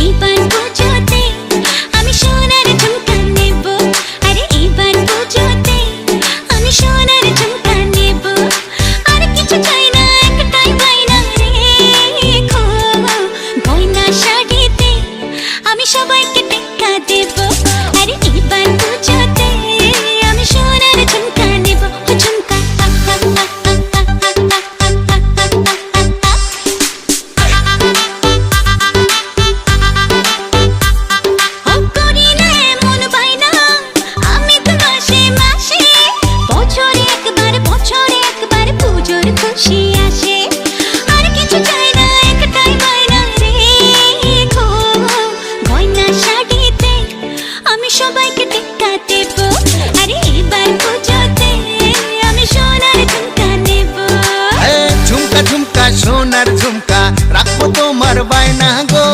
এইবার পুজোতে আমি সোনার ঝুমকা নেব, আরে এইবার পুজোতে আমি সোনার ঝুমকা নেব। আর কিছু চাই না, একটাই বায়না রেখো, গয়না শাড়িতে আমি সবাইকে টেক্কা দেব।